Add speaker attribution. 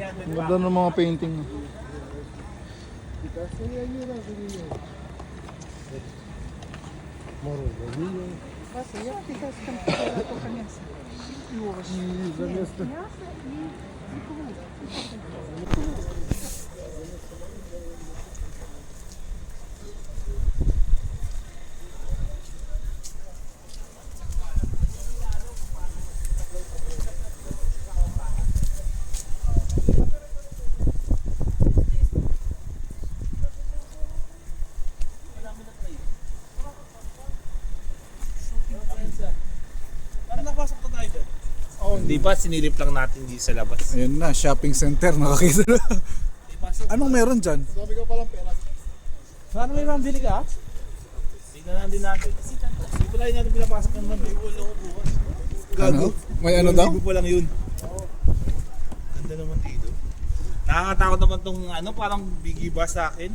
Speaker 1: Ang ganda ng mga painting.
Speaker 2: Просто я сейчас там только мясо. И овощи. Мясо и
Speaker 3: Di ba sinilip lang natin dito sa labas?
Speaker 1: Ayan na, shopping center. Nakakita na. Anong meron dyan?
Speaker 3: Ano may mambili ka? Tingnan natin natin. Hindi pa natin pinapasok ng naman.
Speaker 1: Ano? May ano daw?
Speaker 3: Libo pa lang yun. Ganda naman dito. Nakakatakot naman tong ano, parang biggie ba sa akin.